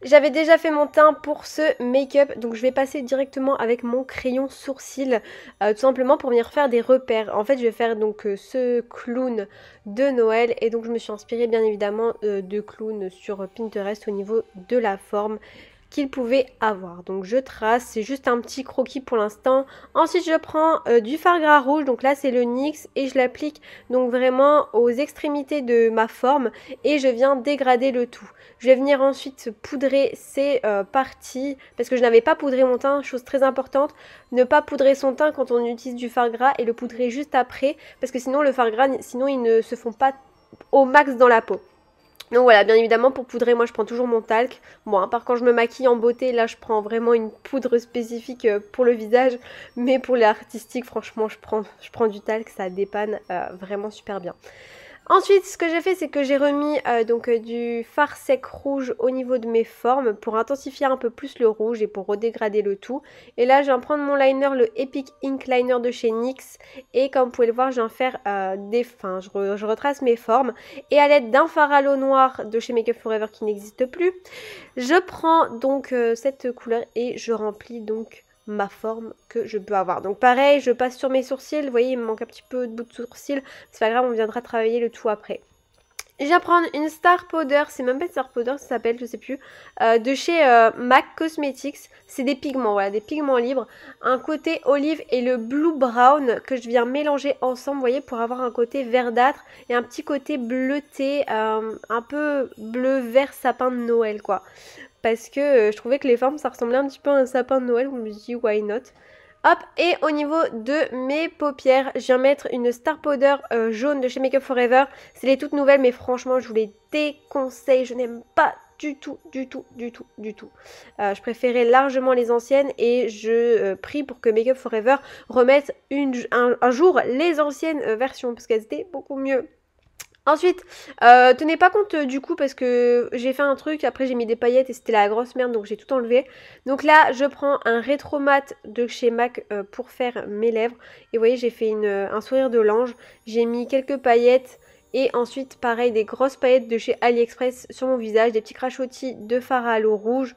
J'avais déjà fait mon teint pour ce make-up, donc je vais passer directement avec mon crayon sourcil, tout simplement pour venir faire des repères. En fait, je vais faire donc ce clown de Noël, et donc je me suis inspirée bien évidemment de clowns sur Pinterest au niveau de la forme qu'il pouvait avoir. Donc je trace, c'est juste un petit croquis pour l'instant. Ensuite je prends du fard gras rouge, donc là c'est le NYX, et je l'applique donc vraiment aux extrémités de ma forme et je viens dégrader le tout. Je vais venir ensuite poudrer ces parties parce que je n'avais pas poudré mon teint, chose très importante, ne pas poudrer son teint quand on utilise du fard gras et le poudrer juste après parce que sinon le fard gras, sinon ils ne se font pas au max dans la peau. Donc voilà, bien évidemment pour poudrer, moi je prends toujours mon talc. Bon, à part quand je me maquille en beauté, là je prends vraiment une poudre spécifique pour le visage. Mais pour l'artistique, franchement, je prends du talc, ça dépanne vraiment super bien. Ensuite, ce que j'ai fait, c'est que j'ai remis du fard sec rouge au niveau de mes formes pour intensifier un peu plus le rouge et pour redégrader le tout. Et là, je viens prendre mon liner, le Epic Ink Liner de chez NYX. Et comme vous pouvez le voir, je viens faire je retrace mes formes. Et à l'aide d'un fard à l'eau noir de chez Make Up For Ever qui n'existe plus, je prends donc cette couleur et je remplis donc ma forme que je peux avoir. Donc pareil, je passe sur mes sourcils, vous voyez il me manque un petit peu de bout de sourcil, c'est pas grave, on viendra travailler le tout après. Je viens prendre une Star Powder, c'est même pas une Star Powder, ça s'appelle, je sais plus, de chez MAC Cosmetics. C'est des pigments, voilà, des pigments libres. Un côté olive et le blue brown que je viens mélanger ensemble, vous voyez, pour avoir un côté verdâtre et un petit côté bleuté, un peu bleu-vert sapin de Noël, quoi. Parce que je trouvais que les formes, ça ressemblait un petit peu à un sapin de Noël, je me suis dit, why not? Hop, et au niveau de mes paupières, je viens mettre une Star Powder jaune de chez Make Up For Ever. C'est les toutes nouvelles, mais franchement, je vous les déconseille. Je n'aime pas du tout, du tout, du tout, du tout. Je préférais largement les anciennes et je prie pour que Make Up For Ever remette un jour les anciennes versions parce qu'elles étaient beaucoup mieux. Ensuite, tenez pas compte du coup parce que j'ai fait un truc, après j'ai mis des paillettes et c'était la grosse merde donc j'ai tout enlevé. Donc là je prends un rétro mat de chez MAC pour faire mes lèvres. Et vous voyez j'ai fait un sourire de l'ange, j'ai mis quelques paillettes et ensuite pareil des grosses paillettes de chez AliExpress sur mon visage, des petits crachotis de fard à l'eau rouge.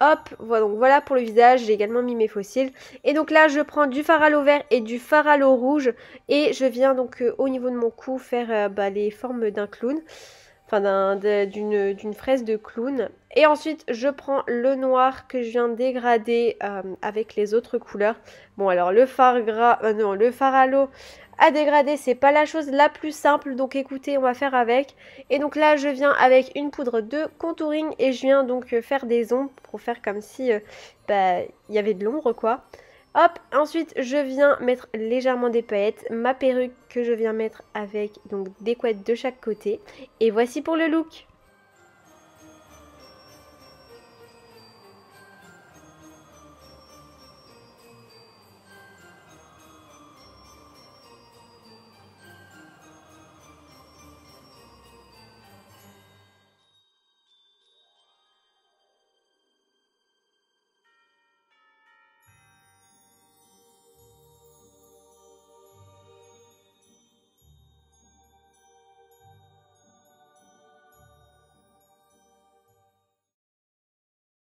Hop, voilà, donc voilà pour le visage, j'ai également mis mes fossiles. Et donc là, je prends du fard à l'eau vert et du fard à l'eau rouge. Et je viens donc au niveau de mon cou faire les formes d'un clown. Enfin, d'une fraise de clown. Et ensuite, je prends le noir que je viens dégrader avec les autres couleurs. Bon, alors le fard gras, non, le fard à l'eau à dégrader, c'est pas la chose la plus simple. Donc écoutez, on va faire avec. Et donc là, je viens avec une poudre de contouring et je viens donc faire des ombres pour faire comme si il y avait de l'ombre, quoi. Hop, ensuite je viens mettre légèrement des paillettes, ma perruque que je viens mettre avec donc des couettes de chaque côté. Et voici pour le look.